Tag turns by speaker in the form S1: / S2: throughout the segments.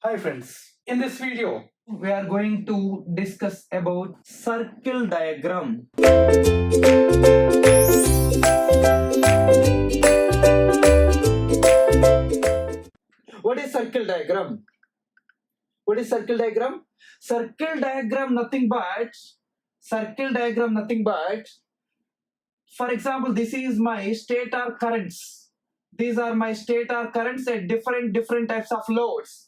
S1: Hi friends, in this video we are going to discuss about circle diagram. What is circle diagram? What is circle diagram? Circle diagram nothing but for example, this is my stator currents. These are my stator currents at different types of loads.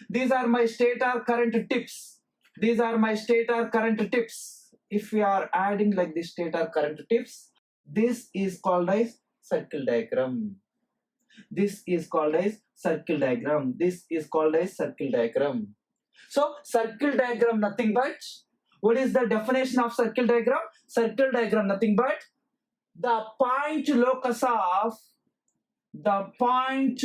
S1: These are my stator current tips. These are my stator current tips. If we are adding like this stator current tips, this is called as circle diagram. This is called as circle diagram. This is called as circle diagram. So circle diagram nothing but, what is the definition of circle diagram? Circle diagram nothing but the point locus of stator current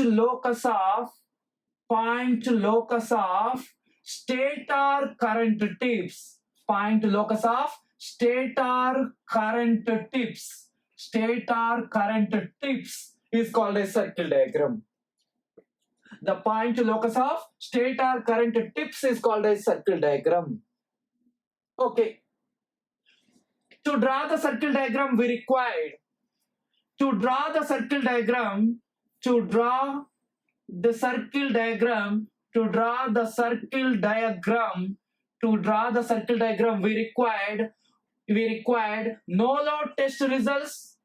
S1: tips. Point locus of stator current tips. Stator current tips is called a circle diagram. The point locus of stator current tips is called a circle diagram. Okay. To draw the circle diagram, we required to draw the circle diagram, we required no load test results,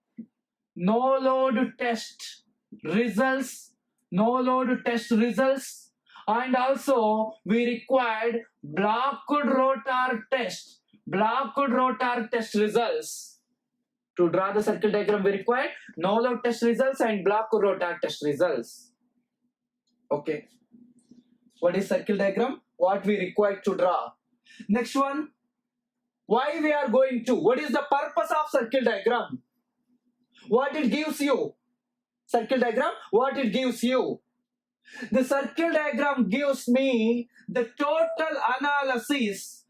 S1: no load test results, and also we required blocked rotor test results. To draw the circle diagram, we require no load test results and block rotor test results. Okay. What is circle diagram? What we require to draw. Next one. Why we are going to? What is the purpose of circle diagram? What it gives you? Circle diagram, what it gives you? The circle diagram gives me the total analysis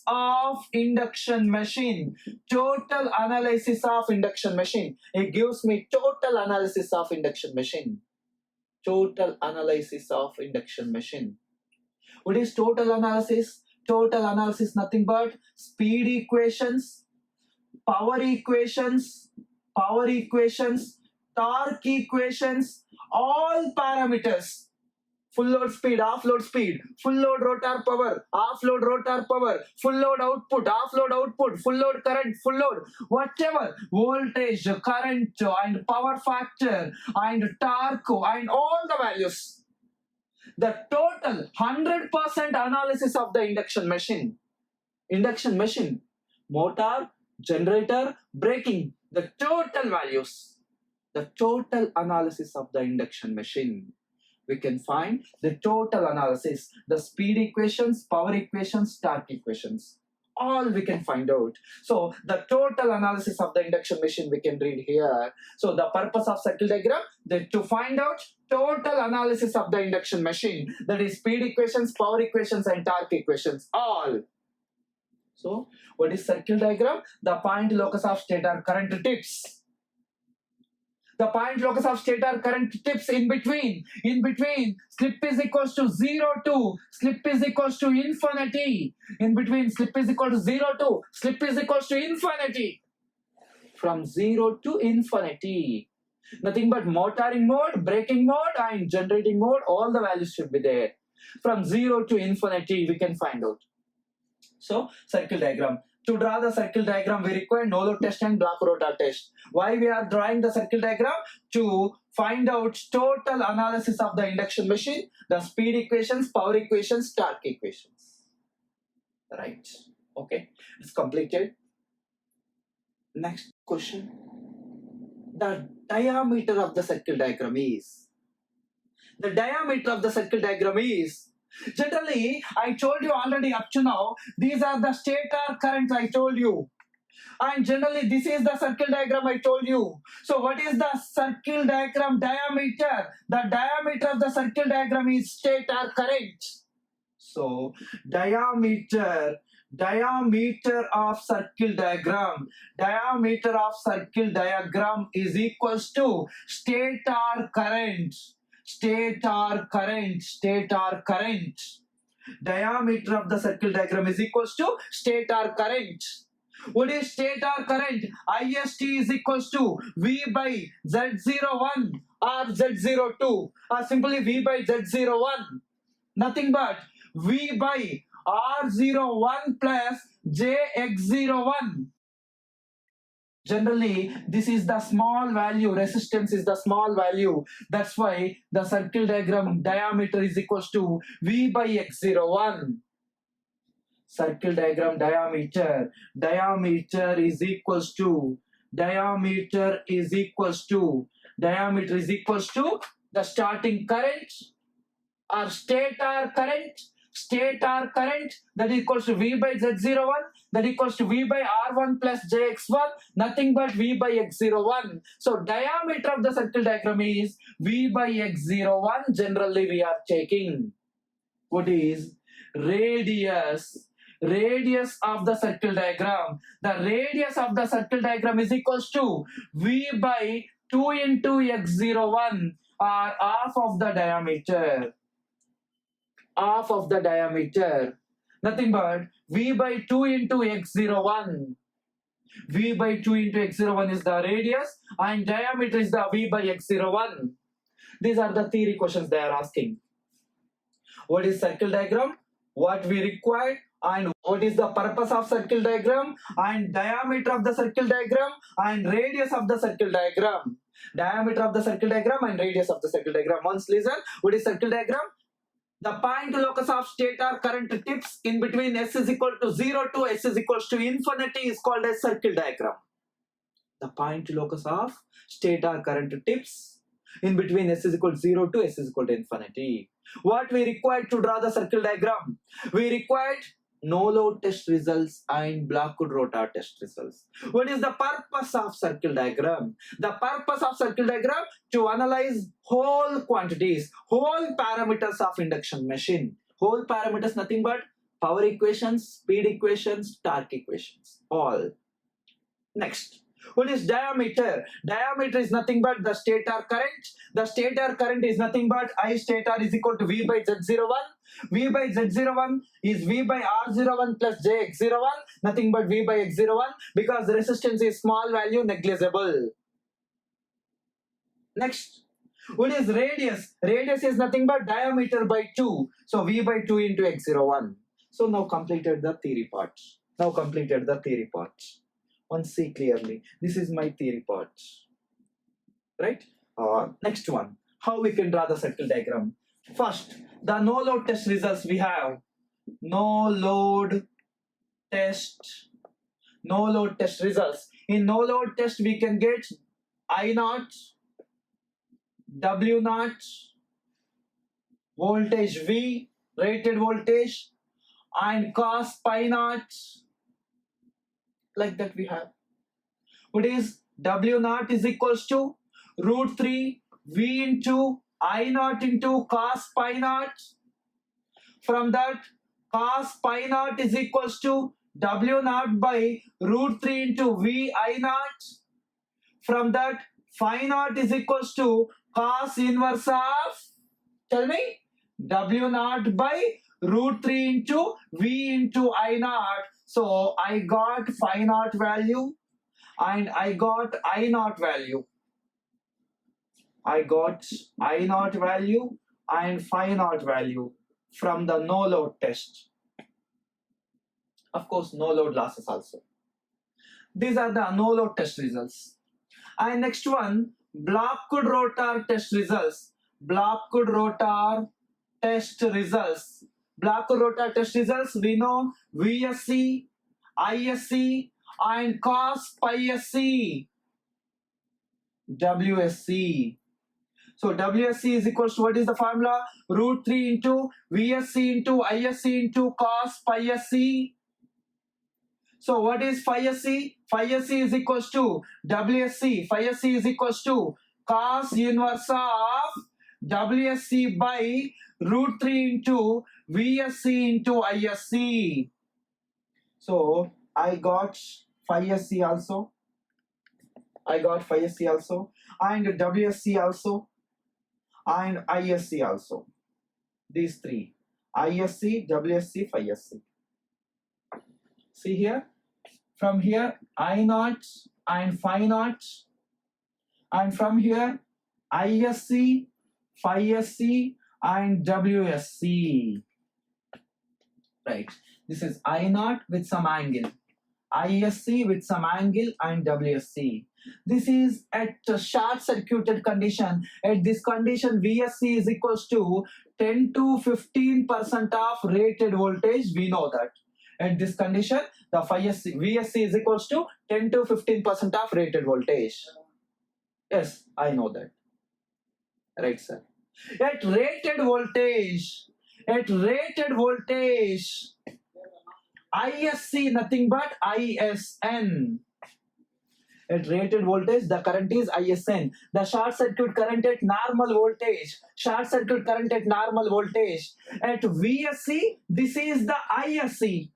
S1: of induction machine. It gives me total analysis of induction machine. What is total analysis? Total analysis nothing but speed equations, power equations, torque equations, all parameters. Full load speed, off load speed, full load rotor power, off load rotor power, full load output, off load output, full load current, full load, whatever, voltage, current, and power factor, and torque, and all the values. The total 100% analysis of the induction machine. Motor, generator, braking, the total values. The total analysis of the induction machine. We can find the total analysis, the speed equations, power equations, torque equations. All we can find out. So the total analysis of the induction machine we can read here. So the purpose of circle diagram, to find out total analysis of the induction machine. That is speed equations, power equations, and torque equations. All. So what is circle diagram? The point locus of stator current tips. The point locus of stator current tips in between. Slip is equals to 0 to slip is equals to infinity. In between slip is equal to 0 to slip is equals to infinity. From 0 to infinity. Nothing but motoring mode, braking mode, and generating mode. All the values should be there. From 0 to infinity we can find out. So circle diagram. To draw the circle diagram, we require no load test and block rotor test. Why we are drawing the circle diagram? To find out total analysis of the induction machine, the speed equations, power equations, torque equations. Right. Okay. It's completed. Next question. The diameter of the circle diagram is. Generally, I told you already up to now, these are the stator currents I told you. And generally, this is the circle diagram I told you. So what is the circle diagram diameter? The diameter of the circle diagram is stator current. So diameter of circle diagram is equals to stator current. stator current, stator current. Diameter of the circle diagram is equals to stator current. What is stator current? IST is equals to V by Z01 or Z02 or simply V by Z01. Nothing but V by R01 plus JX01. Generally, this is the small value, resistance is the small value. That's why the circle diagram diameter is equals to V by X01. Circle diagram diameter is equals to diameter is equals to the starting current or stator current that equals to V by Z01 that equals to V by R1 plus JX1, nothing but V by X01. So diameter of the circle diagram is V by X01. Generally we are checking what is radius of the circle diagram. The radius of the circle diagram is equals to V by 2 into X01 or half of the diameter. Nothing but V by 2 into X01. V by 2 into X01 is the radius and diameter is the V by X01. These are the theory questions they are asking. What is circle diagram? What we require and what is the purpose of circle diagram and diameter of the circle diagram and radius of the circle diagram. Diameter of the circle diagram and radius of the circle diagram. Once listen, what is circle diagram? The point locus of stator current tips in between S is equal to 0 to S is equals to infinity is called as circle diagram. The point locus of stator current tips in between S is equal to 0 to S is equal to infinity. What we required to draw the circle diagram? We required no load test results and Blackwood rotor test results. What is the purpose of circle diagram? The purpose of circle diagram to analyze whole quantities, whole parameters of induction machine. Whole parameters nothing but power equations, speed equations, torque equations. All. Next. What is diameter? Diameter is nothing but the stator current. The stator current is nothing but I stator is equal to V by Z01. V by Z01 is V by R01 plus JX01. Nothing but V by X01 because the resistance is small value negligible. Next. What is radius? Radius is nothing but diameter by 2. So V by 2 into X01. So now completed the theory part. Once see clearly. This is my theory part. Right? Next one. How we can draw the circle diagram. First, the no load test results we have. No load test results. In no load test we can get I0, W0, voltage V, rated voltage, and cos pi naught. Like that we have. What is W0 is equals to root 3 V into I0 into cos pi naught. From that, cos pi naught is equals to W0 by root 3 into V I0. From that, phi naught is equals to cos inverse of, tell me, W0 by root 3 into V into I0. So I got phi naught value and I got I0 value. I got I0 value and phi naught value from the no load test. Of course, no load losses also. These are the no load test results. And next one, Blackwood rotor test results. Blackwood rotor test results, we know VSC, ISC, and cos pi SC, WSC. So WSC is equals to, what is the formula? Root 3 into VSC into ISC into cos pi SC. So what is phi SC? Phi SC is equals to WSC. Phi SC is equals to cos inverse of WSC by root 3 into VSC into ISC. So I got phi SC also. And WSC also. and ISC also. These three, ISC, WSC, Phi SC. See here, from here I naught and Phi naught, and from here ISC, Phi SC and WSC. Right, this is I naught with some angle, ISC with some angle and WSC. This is at a short circuited condition. At this condition, VSC is equals to 10 to 15% of rated voltage. We know that. At this condition, the VSC is equals to 10 to 15% of rated voltage. Yes, I know that. Right, sir. At rated voltage, ISC nothing but ISN. At rated voltage, the current is ISN. The short circuit current at normal voltage. At VSC, this is the ISC.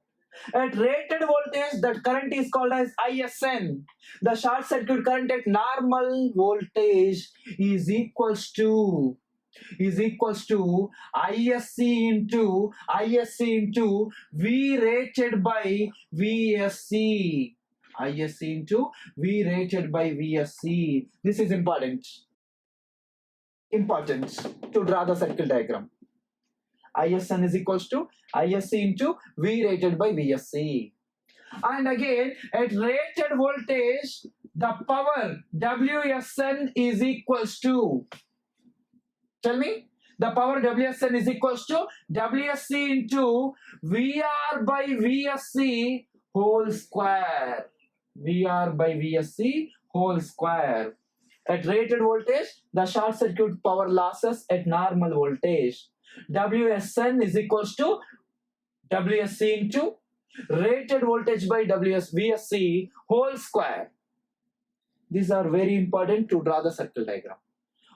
S1: At rated voltage, that current is called as ISN. The short circuit current at normal voltage is equals to ISC into V rated by VSC. ISC into V rated by VSC. This is important to draw the circle diagram. ISN is equals to ISC into V rated by VSC. And again, at rated voltage, the power WSN is equals to, tell me, the power WSN is equals to WSC into VR by VSC whole square. VR by VSC whole square. At rated voltage, the short circuit power losses at normal voltage. WSN is equals to WSC into rated voltage by VSC whole square. These are very important to draw the circle diagram.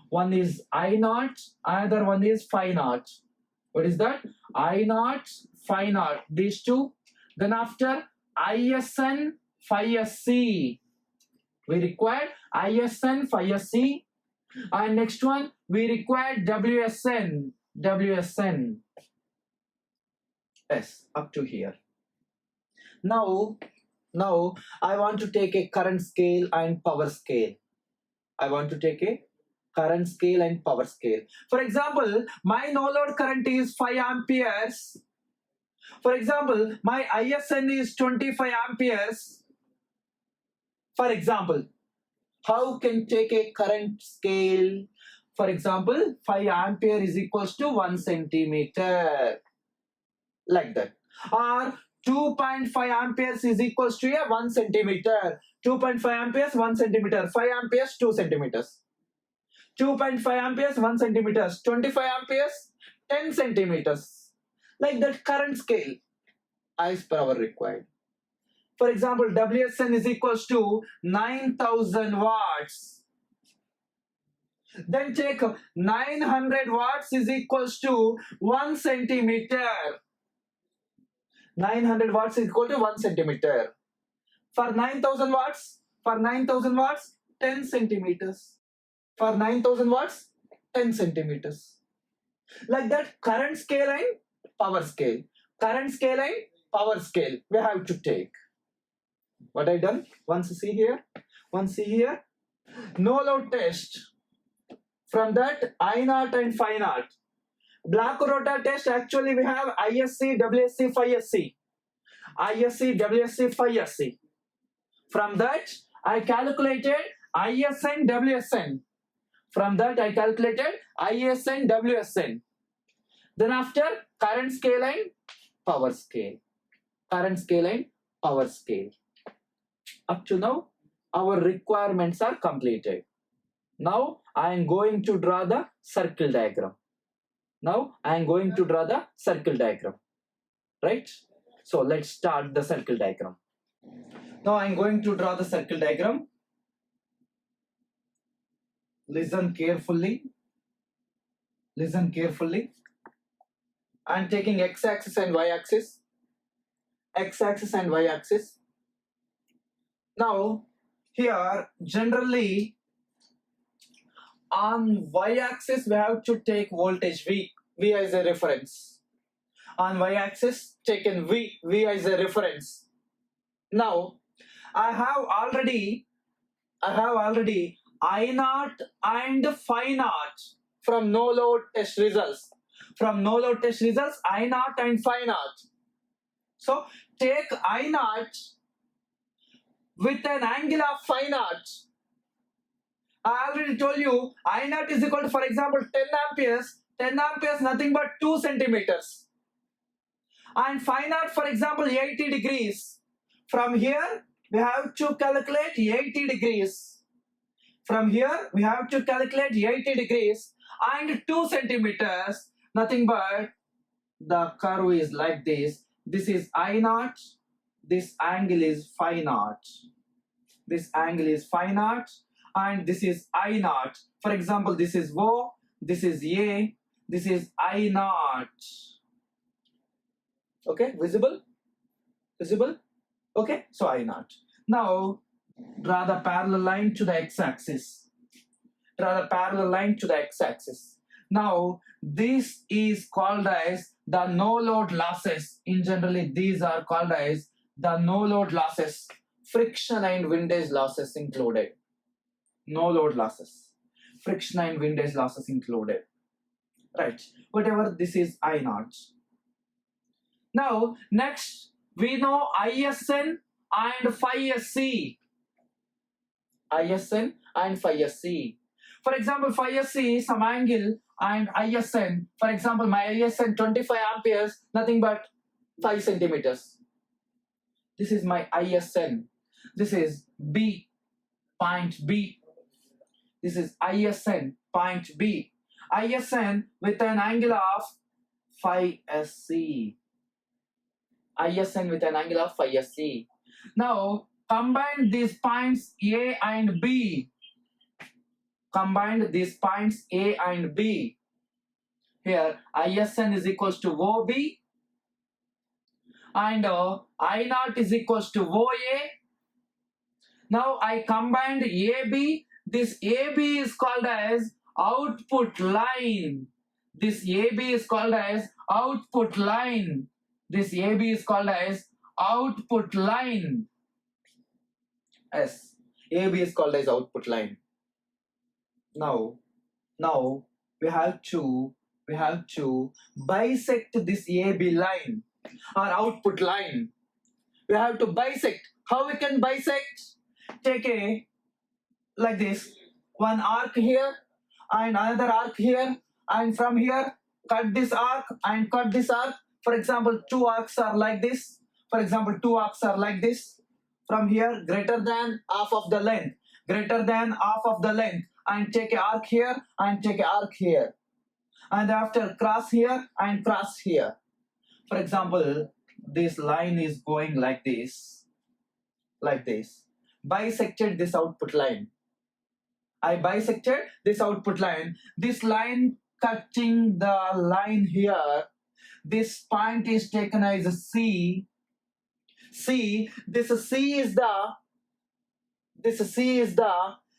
S1: One is I naught, another one is Phi naught. What is that? I naught, Phi naught. These two. Then after ISN, Phi SC. We require ISN, Phi SC. And next one, we require WSN. Yes, up to here. Now I want to take a current scale and power scale. For example, my no load current is 5 amperes. For example, my ISN is 25 amperes. For example, how can take a current scale? For example, 5 ampere is equals to 1 centimeter. Like that. Or 2.5 amperes is equals to a 1 centimeter. 2.5 amperes, 1 centimeter. 5 amperes, 2 centimeters. 2.5 amperes, 1 centimeters. 25 amperes, 10 centimeters. Like that current scale as per our required. For example, WSN is equals to 9,000 watts. Then take 900 watts is equals to 1 centimeter. 900 watts is equal to 1 centimeter. For 9,000 watts, 10 centimeters. For 9,000 watts, 10 centimeters. Like that, current scale and power scale. We have to take. What I done? Once see here. No load test. From that, I naught and Phi naught. Black rotor test, actually we have ISC, WSC, Phi SC. ISC, WSC, Phi SC. From that, I calculated ISN, WSN. Then after, current scale and power scale. Up to now, our requirements are completed. Now, I am going to draw the circle diagram. Right? So, let's start the circle diagram. Now, I am going to draw the circle diagram. Listen carefully. I am taking x-axis and y-axis. Now, here, generally, On y-axis, we have to take voltage V as a reference. On y-axis, taken V as a reference. Now, I have already I0 and phi naught from no load test results. From no load test results, I0 and phi naught. So take I0 with an angle of phi naught. I already told you I0 is equal to, for example, 10 amperes. 10 amperes nothing but 2 centimeters. And phi naught, for example, 80 degrees. From here, we have to calculate 80 degrees. From here, we have to calculate 80 degrees and 2 centimeters. Nothing but the curve is like this. This is I0. This angle is phi naught. This angle is phi naught. And this is I0. For example, this is O, this is A, this is I0. Okay, visible? Visible? Okay, so I0. Now, draw the parallel line to the x-axis. Draw the parallel line to the x-axis. Now, this is called as the no-load losses. In generally, these are called as the no-load losses. Friction and windage losses included. No load losses, friction and windage losses included. Right, whatever, this is I0. Now, next, we know ISN and phi SC. ISN and phi SC. For example, phi SC is some angle and ISN, for example, my ISN 25 amperes, nothing but 5 centimeters. This is my ISN. This is B, point B. This is ISN, point B. ISN with an angle of phi SC. ISN with an angle of phi SC. Now, combine these points A and B. Combine these points A and B. Here, ISN is equals to OB. And I0 is equals to OA. Now, I combined AB. This AB is called as output line. This AB is called as output line. This AB is called as output line. Yes, AB is called as output line. Now we have to bisect this AB line or output line. We have to bisect. How we can bisect? Take a like this, one arc here and another arc here, and from here cut this arc and cut this arc. For example, 2 arcs are like this. For example, 2 arcs are like this. From here, greater than half of the length, greater than half of the length, and take an arc here and take an arc here, and after cross here and cross here. For example, this line is going like this, bisected this output line. I bisected this output line. This line cutting the line here, this point is taken as a C. This C is the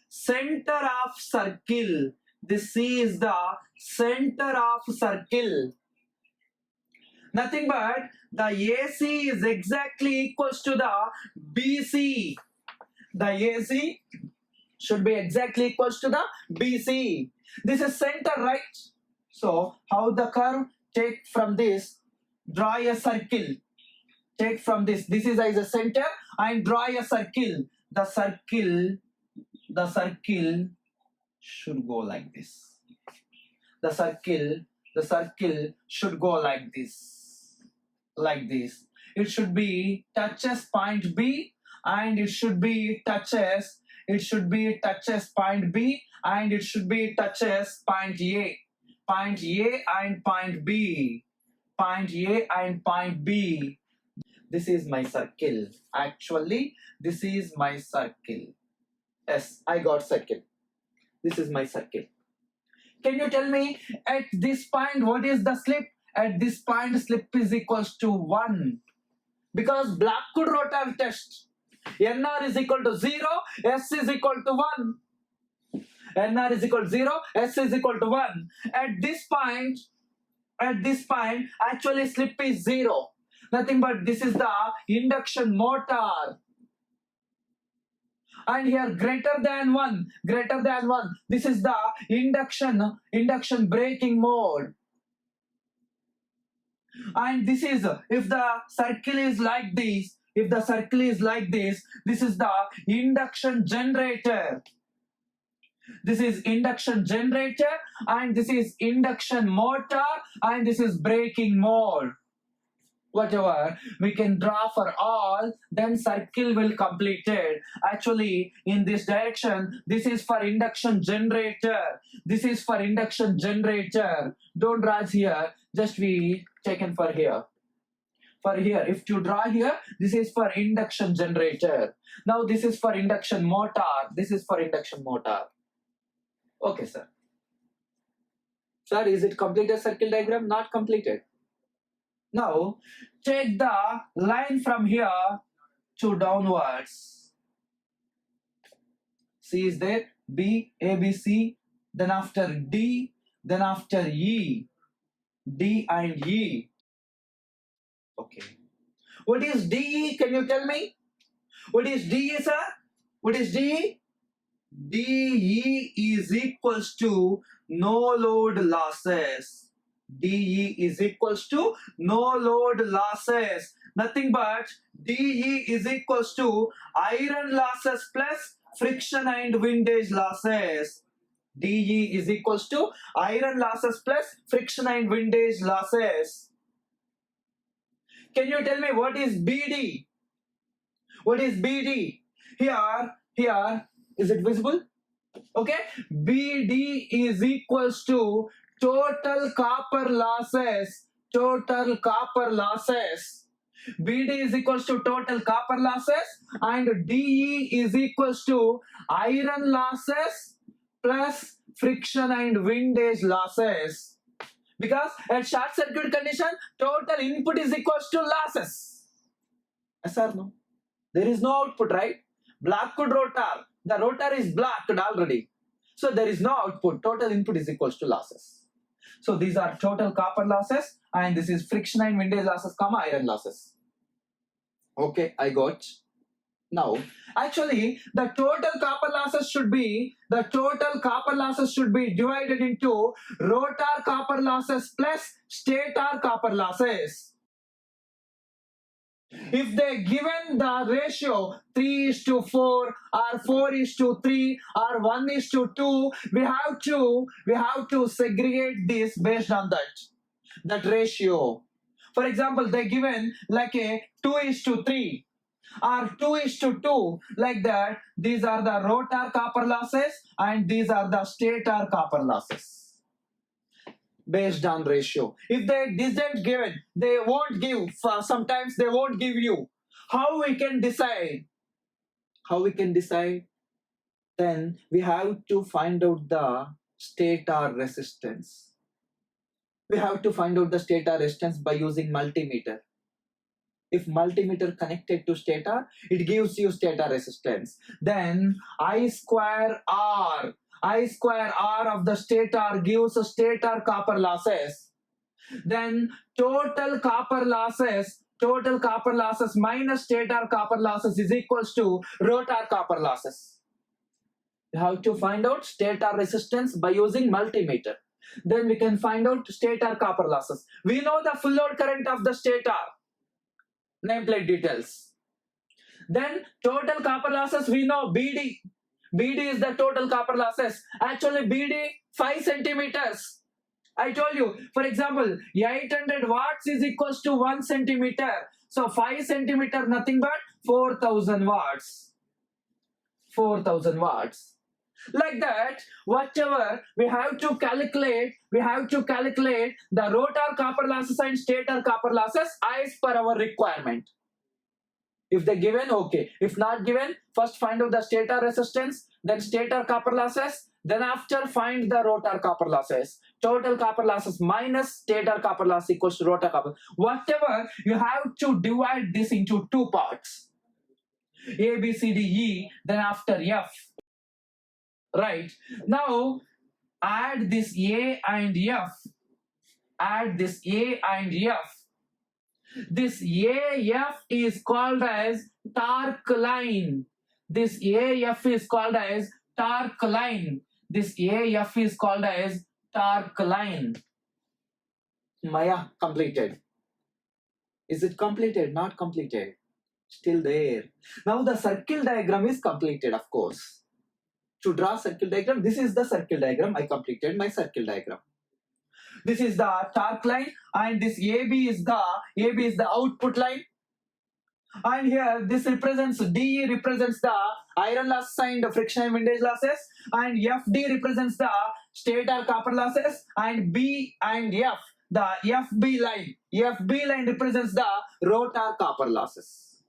S1: center of circle. This C is the center of circle. Nothing but the AC is exactly equals to the BC. The AC should be exactly equals to the BC. This is center, right? So how the curve? Take from this, draw a circle. Take from this is as a center, and draw a circle. The circle should go like this. The circle should go like this. It should be touches point B, and it should be touches point B, and it should be touches point A. Point A and point B. Point A and point B. This is my circle. Actually, this is my circle. Yes, I got circle. This is my circle. Can you tell me at this point what is the slip? At this point, slip is equals to 1. Because Blackwood rotor test, NR is equal to 0, S is equal to 1. NR is equal to 0, S is equal to 1. At this point, actually slip is 0. Nothing but this is the induction motor. And here greater than 1. This is the induction braking mode. And this is, if the circle is like this, this is the induction generator. This is induction generator, and this is induction motor, and this is braking mode. Whatever we can draw for all, then circle will complete it. Actually, in this direction, this is for induction generator. Don't draw here, just we taken for here. If you draw here, this is for induction generator. Now this is for induction motor. Okay, sir. Sir, is it completed circle diagram? Not completed. Now, take the line from here to downwards. C is there, B, A, B, C, then after D, then after E, D and E. Okay. What is DE? Can you tell me? What is DE, sir? What is DE? DE is equals to no load losses. DE is equals to no load losses. Nothing but DE is equals to iron losses plus friction and windage losses. DE is equals to iron losses plus friction and windage losses. Can you tell me what is BD? What is BD? Here, is it visible? Okay, BD is equals to total copper losses. BD is equals to total copper losses, and DE is equals to iron losses plus friction and windage losses. Because at short circuit condition, total input is equals to losses. Yes or no? There is no output, right? Blocked rotor. The rotor is blocked already. So there is no output. Total input is equals to losses. So these are total copper losses, and this is friction and windage losses, iron losses. Okay, I got. Now, actually, the total copper losses should be divided into rotor copper losses plus stator copper losses. If they given the ratio 3:4 or 4:3 or 1:2, we have to segregate this based on that ratio. For example, they given like a 2:3 or 2:2, like that. These are the rotor copper losses and these are the stator copper losses. Based on ratio. If they isn't given, they won't give. Sometimes they won't give you. How we can decide? Then we have to find out the stator resistance. We have to find out the stator resistance by using multimeter. If multimeter connected to stator, it gives you stator resistance. Then I square R of the stator gives stator copper losses. Then total copper losses minus stator copper losses is equals to rotor copper losses. You have to find out stator resistance by using multimeter. Then we can find out stator copper losses. We know the full load current of the stator. Nameplate details. Then total copper losses, we know BD. BD is the total copper losses. Actually, BD 5 centimeters. I told you, for example, 800 watts is equals to 1 centimeter. So 5 centimeter, nothing but 4,000 watts. 4,000 watts. Like that, whatever we have to calculate the rotor copper losses and stator copper losses as per our requirement. If they given, okay. If not given, first find out the stator resistance, then stator copper losses, then after find the rotor copper losses. Total copper losses minus stator copper loss equals to rotor copper. Whatever, you have to divide this into 2 parts. A, B, C, D, E, then after F. right? Now add this A and F. Add this A and F. This AF is called as torque line. This AF is called as torque line. This AF is called as torque line. Maya, completed. Is it completed? Not completed. Still there. Now the circle diagram is completed, of course. To draw circle diagram, this is the circle diagram. I completed my circle diagram. This is the torque line, and this AB is the output line. And here this represents DE represents the iron loss and friction and windage losses, and FD represents the stator copper losses, and B and F, the FB line represents the rotor copper losses.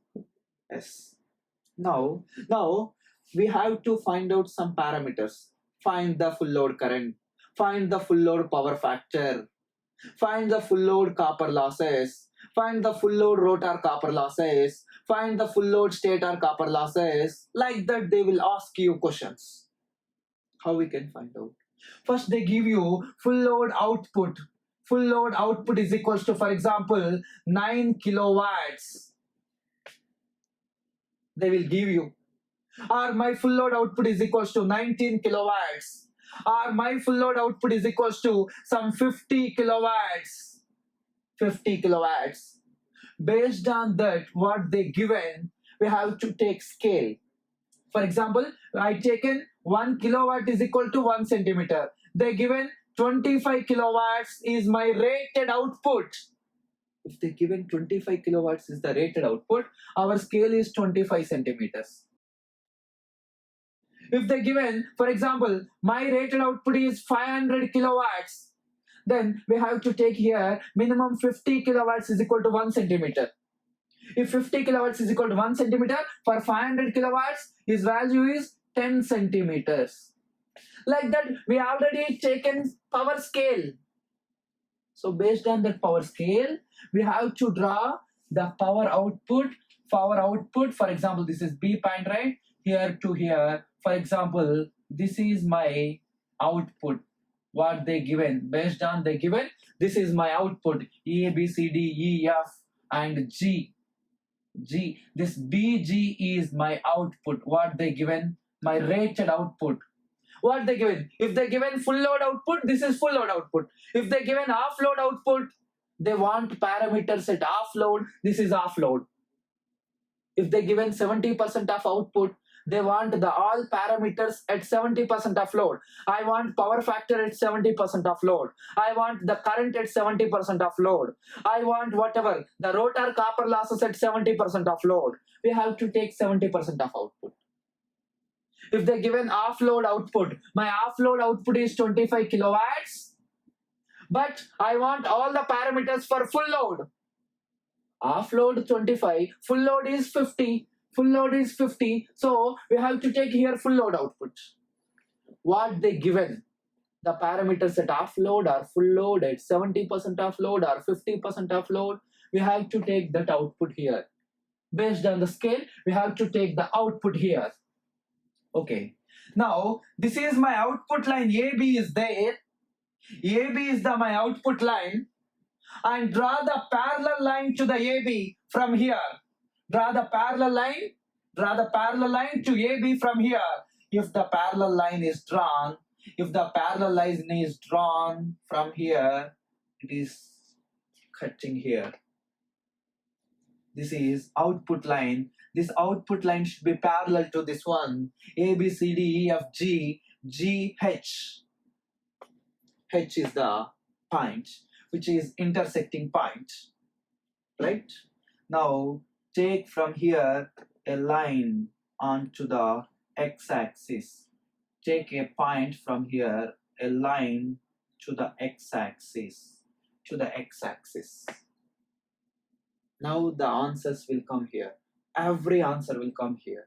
S1: Yes. Now we have to find out some parameters. Find the full load current, find the full load power factor, find the full load copper losses, find the full load rotor copper losses, find the full load stator copper losses. Like that they will ask you questions. How we can find out? First they give you full load output. Full load output is equals to, for example, 9 kilowatts. They will give you. Or my full load output is equals to 19 kilowatts. Or my full load output is equals to some 50 kilowatts. 50 kilowatts. Based on that, what they given, we have to take scale. For example, I taken 1 kilowatt is equal to 1 centimeter. They given 25 kilowatts is my rated output. If they given 25 kilowatts is the rated output, our scale is 25 centimeters. If they given, for example, my rated output is 500 kilowatts, then we have to take here minimum 50 kilowatts is equal to 1 centimeter. If 50 kilowatts is equal to 1 centimeter, for 500 kilowatts, his value is 10 centimeters. Like that, we already taken power scale. So based on that power scale, we have to draw the power output. For example, this is B point, right? Here to here. For example, this is my output. What they given, based on they given, this is my output. A, B, C, D, E, F, and G. This BG is my output. What they given? My rated output. What they given? If they given full load output, this is full load output. If they given off load output, they want parameters at off load. This is off load. If they given 70% of output, they want the all parameters at 70% of load. I want power factor at 70% of load. I want the current at 70% of load. I want whatever, the rotor copper losses at 70% of load. We have to take 70% of output. If they given off-load output, my off-load output is 25 kilowatts, but I want all the parameters for full load. Off-load 25, full load is 50. Full load is 50, so we have to take here full load output. What they given? The parameters at off load or full load, at 70% of load or 50% of load. We have to take that output here. Based on the scale, we have to take the output here. Okay. Now, this is my output line. AB is there. AB is my output line. And draw the parallel line to the AB from here. Draw the parallel line to AB from here. If the parallel line is drawn, from here, it is cutting here. This is output line. This output line should be parallel to this one. A, B, C, D, E, F, G, G, H. H is the point, which is intersecting point. Right? Now, take from here a line onto the x-axis. Take a point from here, a line to the x-axis. Now the answers will come here. Every answer will come here.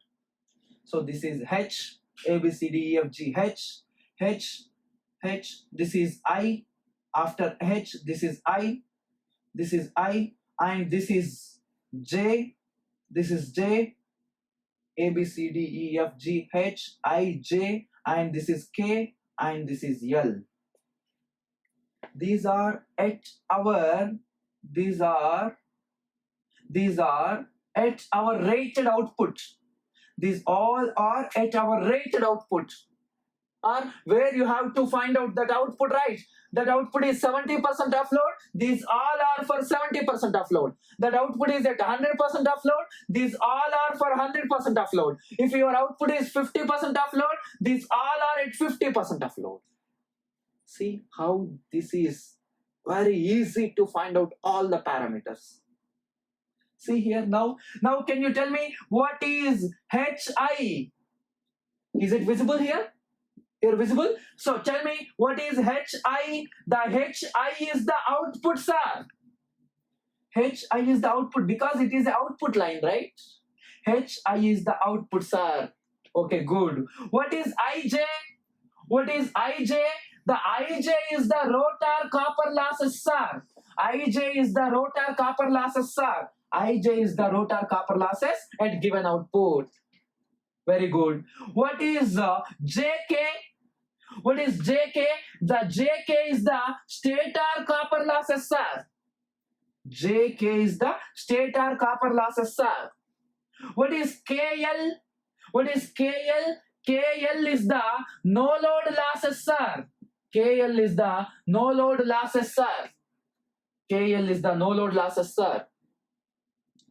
S1: So this is H, A, B, C, D, E, F, G, H, H, H. This is I. After H, this is I, and this is J. This is J, A, B, C, D, E, F, G, H, I, J, and this is K, and this is L. These are at our rated output. These all are at our rated output, or where you have to find out that output, right? That output is 70% offload. These all are for 70% offload. That output is at 100% offload. These all are for 100% offload. If your output is 50% offload, these all are at 50% offload. See how this is very easy to find out all the parameters. See here now. Now can you tell me what is HI? Is it visible here? Here visible? So tell me what is HI? The HI is the output, sir. HI is the output because it is the output line, right? HI is the output, sir. Okay, good. What is IJ? What is IJ? The IJ is the rotor copper losses, sir. IJ is the rotor copper losses, sir. IJ is the rotor copper losses at given output. Very good. What is JK? What is JK? The JK is the stator copper losses, sir. JK is the stator copper losses, sir. What is KL? What is KL? KL is the no load losses, sir. KL is the no load losses, sir. KL is the no load losses, sir.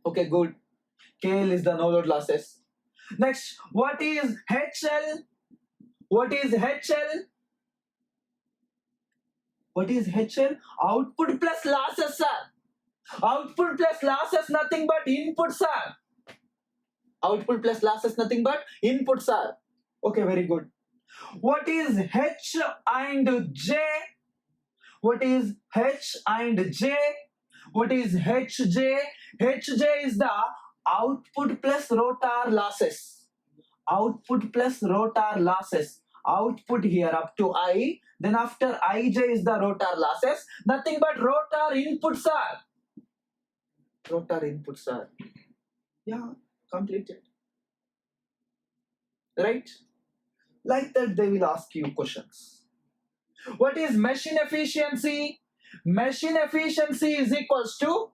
S1: Okay, good. KL is the no load losses. Next, what is HL? What is HL? What is HL? Output plus losses, sir. Output plus losses, nothing but input, sir. Output plus losses, nothing but input, sir. Okay, very good. What is H and J? What is H and J? What is HJ? HJ is the output plus rotor losses. Output plus rotor losses. Output here up to I. Then after IJ is the rotor losses. Nothing but rotor input, sir. Rotor input, sir. Yeah, completed. Right? Like that they will ask you questions. What is machine efficiency? Machine efficiency is equals to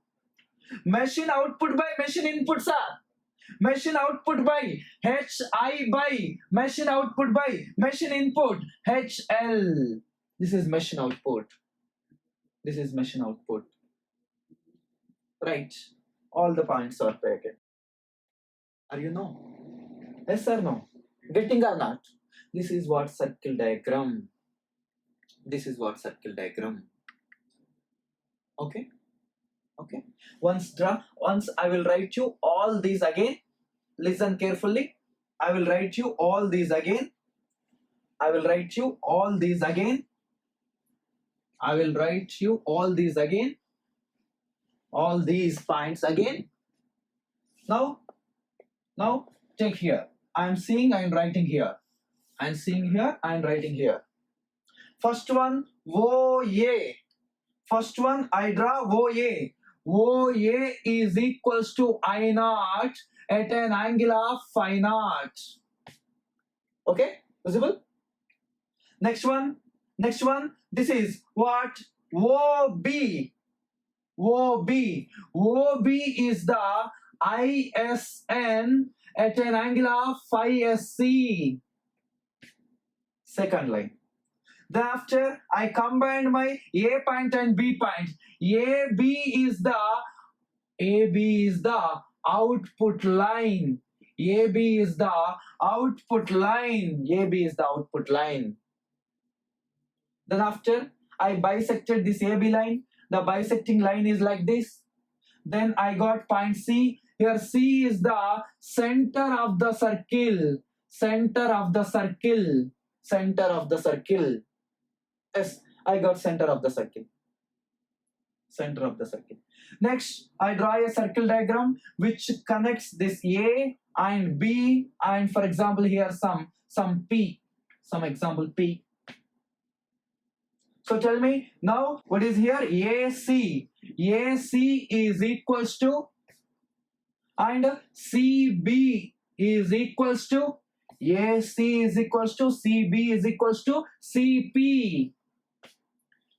S1: machine output by machine input, sir. Machine output by HI by machine output by machine input HL. This is machine output. This is machine output. Right. All the points are taken. Are you no? Yes or no? Getting or not? This is what circle diagram. This is what circle diagram. Okay? Okay. Once I will write you all these again. Listen carefully. I will write you all these again. I will write you all these again. I will write you all these again. All these points again. Now take here. I am seeing, I am writing here. I am seeing here, I am writing here. First one, OA. First one, I draw OA. OA is equals to I naught at an angle of phi naught. Okay, visible? Next one, this is what? OB. OB. OB is the ISN at an angle of phi SC. Second line. Then after I combined my A point and B point. AB is the output line. AB is the output line. AB is the output line. Then after I bisected this AB line. The bisecting line is like this. Then I got point C. Here C is the center of the circle. Center of the circle. Center of the circle. Yes, I got center of the circle. Center of the circle. Next, I draw a circle diagram which connects this A and B, and for example here some P. Some example P. So tell me now what is here? AC. AC is equals to, and CB is equals to AC is equals to CB is equals to CP.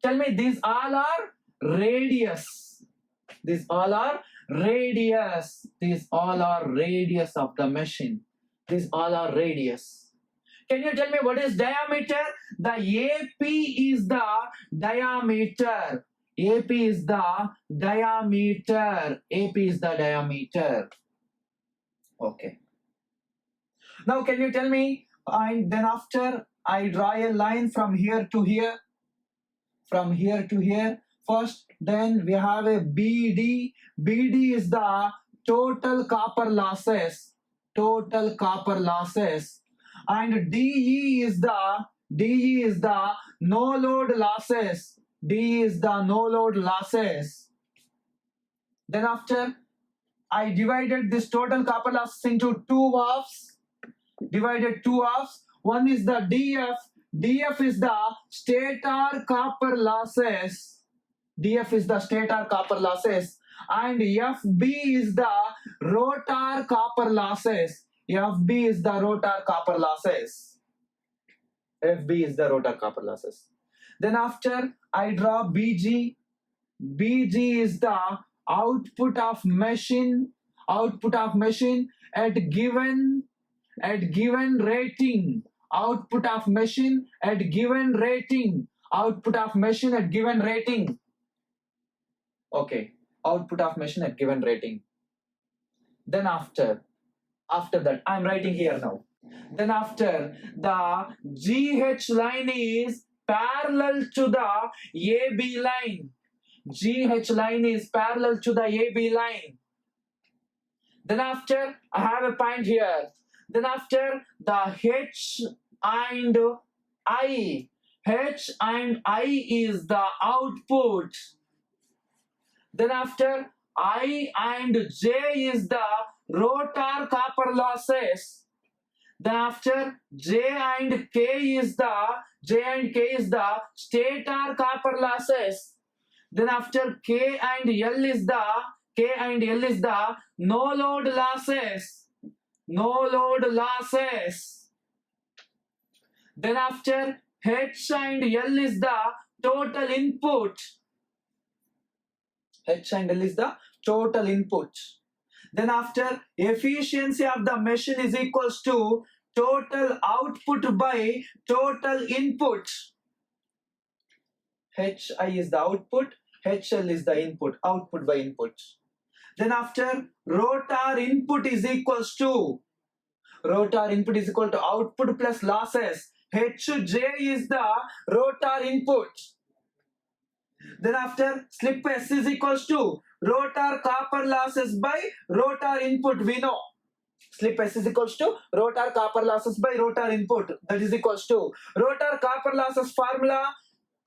S1: Tell me, these all are radius. These all are radius. These all are radius of the machine. These all are radius. Can you tell me what is diameter? The AP is the diameter. AP is the diameter. AP is the diameter. Okay. Now can you tell me, and then after I draw a line from here to here, from here to here, first then we have a BD. BD is the total copper losses. Total copper losses. And DE is the no load losses. D is the no load losses. Then after I divided this total copper losses into two halves. Divided two halves. One is the DF. DF is the stator copper losses. DF is the stator copper losses. And FB is the rotor copper losses. FB is the rotor copper losses. FB is the rotor copper losses. Then after I draw BG. BG is the output of machine. Output of machine at given rating. Output of machine at given rating. Output of machine at given rating. Okay. Output of machine at given rating. Then after that, I'm writing here now. Then after, the GH line is parallel to the AB line. GH line is parallel to the AB line. Then after, I have a point here. Then after, the H and I. H and I is the output. Then after, I and J is the rotor copper losses. Then after, J and K is the stator copper losses. Then after, K and L is the no load losses. No load losses. Then after, H and L is the total input. H and L is the total input. Then after, efficiency of the machine is equals to total output by total input. HI is the output, HL is the input, output by input. Then after, rotor input is equals to output plus losses. HJ is the rotor input. Then after, slip S is equals to rotor copper losses by rotor input. We know slip S is equals to rotor copper losses by rotor input. That is equals to rotor copper losses formula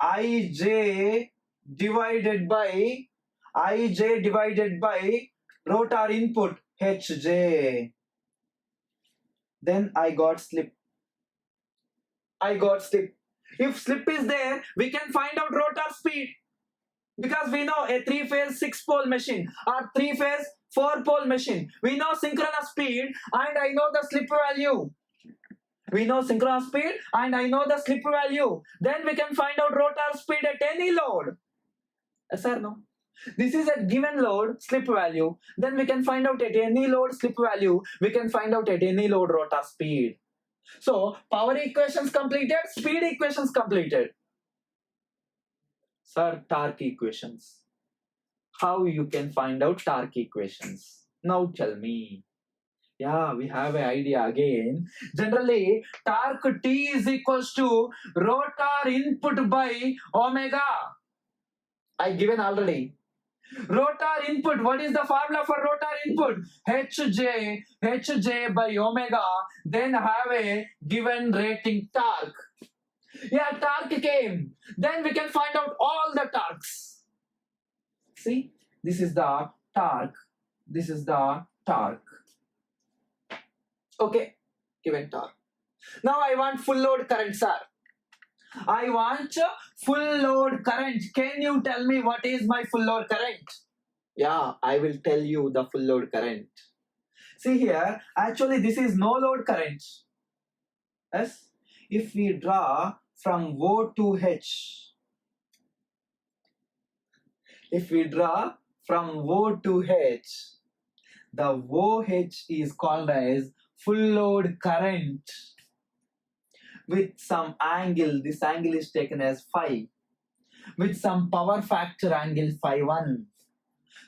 S1: IJ divided by rotor input HJ. Then I got slip. If slip is there, we can find out rotor speed. Because we know a 3-phase 6-pole machine or 3-phase 4-pole machine. We know synchronous speed and I know the slip value. Then we can find out rotor speed at any load. Yes or no? This is a given load, slip value. Then we can find out at any load slip value. We can find out at any load rotor speed. So, power equations completed, speed equations completed. Sir, torque equations. How you can find out torque equations? Now tell me. Yeah, we have an idea again. Generally, torque T is equals to rotor input by omega. I given already. Rotor input, what is the formula for rotor input? HJ by omega, then have a given rating torque. Yeah, torque came. Then we can find out all the torques. See, this is the torque. This is the torque. Okay, given torque. Now I want full load current, sir. I want full load current. Can you tell me what is my full load current? Yeah, I will tell you the full load current. See here, actually this is no load current. Yes, if we draw from O to H, if we draw from O to H, the OH is called as full load current with some angle. This angle is taken as phi, with some power factor angle phi 1.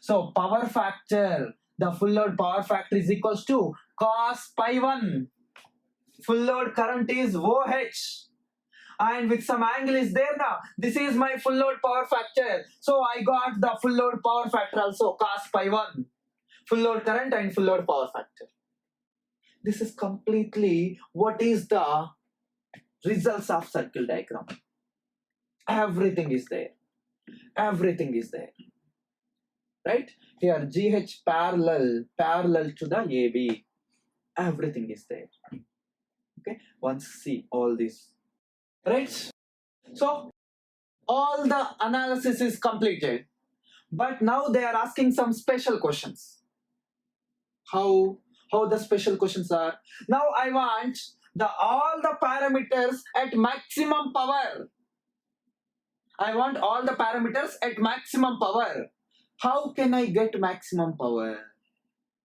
S1: So power factor, the full load power factor is equals to cos pi 1. Full load current is OH. And with some angle is there now. This is my full load power factor. So I got the full load power factor also, cos pi 1. Full load current and full load power factor. This is completely what is the results of circle diagram. Everything is there. Everything is there. Right? Here GH parallel to the AB. Everything is there. Okay? Once see all this. Right? So all the analysis is completed. But now they are asking some special questions. How the special questions are? Now I want all the parameters at maximum power. I want all the parameters at maximum power. How can I get maximum power?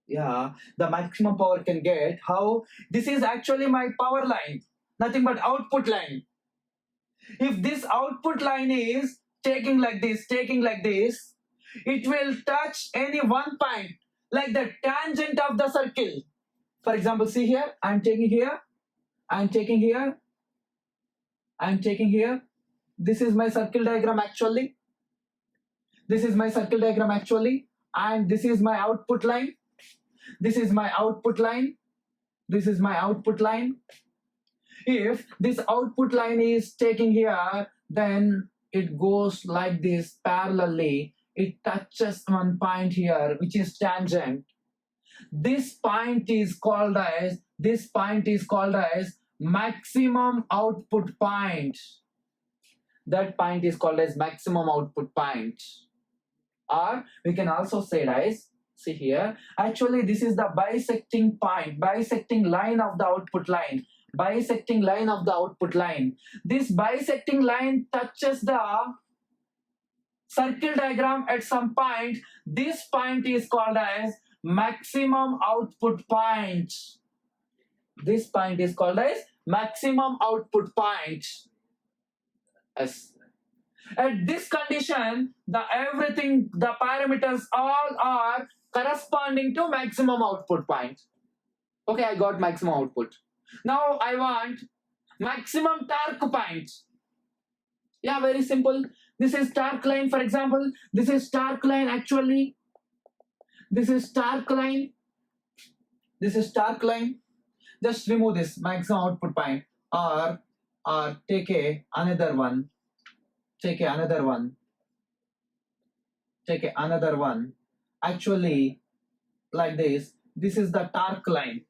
S1: Yeah, the maximum power can get how? This is actually my power line, nothing but output line. If this output line is taking like this, it will touch any one point, like the tangent of the circle. For example, see here, I'm taking here, I'm taking here, I'm taking here. This is my circle diagram actually. This is my circle diagram actually. And this is my output line. This is my output line. This is my output line. If this output line is taking here, then it goes like this parallelly. It touches one point here, which is tangent. This point is called as maximum output point. That point is called as maximum output point. Or we can also say it as, see here, actually this is the bisecting point, bisecting line of the output line. Bisecting line of the output line. This bisecting line touches the circle diagram at some point. This point is called as maximum output point. This point is called as maximum output point. Yes. At this condition, the parameters all are corresponding to maximum output point. Okay, I got maximum output. Now I want maximum torque point. Yeah, very simple. This is torque line, for example. This is torque line actually. This is torque line. This is torque line. Just remove this maximum output point, or take another one. Take another one. Actually, like this. This is the torque line.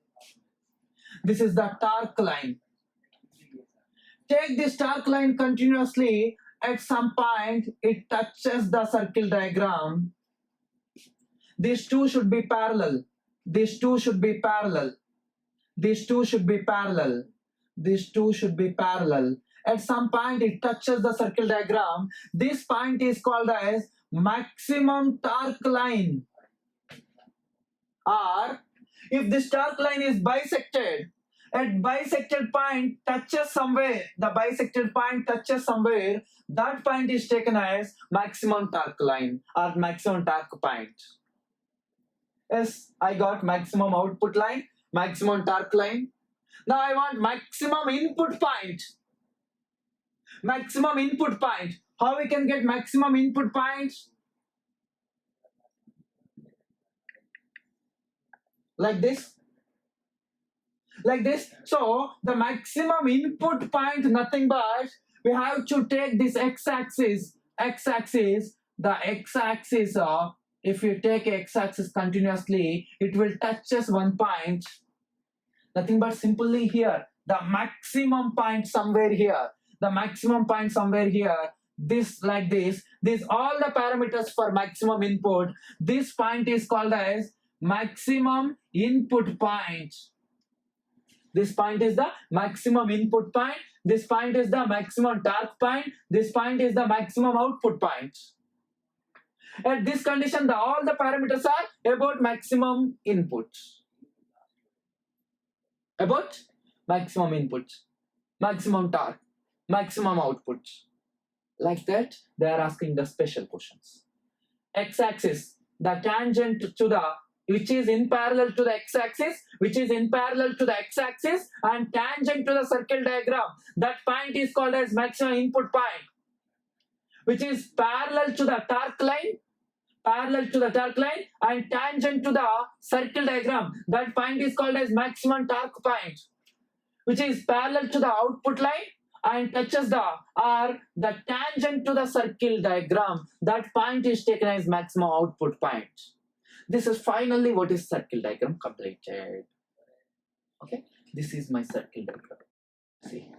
S1: This is the torque line. Take this torque line continuously. At some point, it touches the circle diagram. These two should be parallel. These two should be parallel. These two should be parallel. These two should be parallel. At some point, it touches the circle diagram. This point is called as maximum torque line. Or if this torque line is bisected, at bisected point touches somewhere, the bisected point touches somewhere, that point is taken as maximum torque line or maximum torque point. Yes, I got maximum output line, maximum torque line. Now I want maximum input point. Maximum input point. How we can get maximum input points? Like this. Like this. So the maximum input point, nothing but we have to take this x-axis. The x-axis, if you take x-axis continuously, it will touch us one point. Nothing but simply here. The maximum point somewhere here. The maximum point somewhere here. This like this. These all the parameters for maximum input. This point is called as maximum input point. This point is the maximum input point. This point is the maximum torque point. This point is the maximum output point. At this condition, all the parameters are about maximum input. About maximum input, maximum torque, maximum output. Like that, they are asking the special questions. X-axis, the tangent to the, which is in parallel to the x-axis, which is in parallel to the x-axis, and tangent to the circle diagram. That point is called as maximum input point, which is parallel to the torque line, and tangent to the circle diagram. That point is called as maximum torque point, which is parallel to the output line and touches the tangent to the circle diagram. That point is taken as maximum output point. This is finally what is circle diagram completed. Okay, this is my circle diagram. See.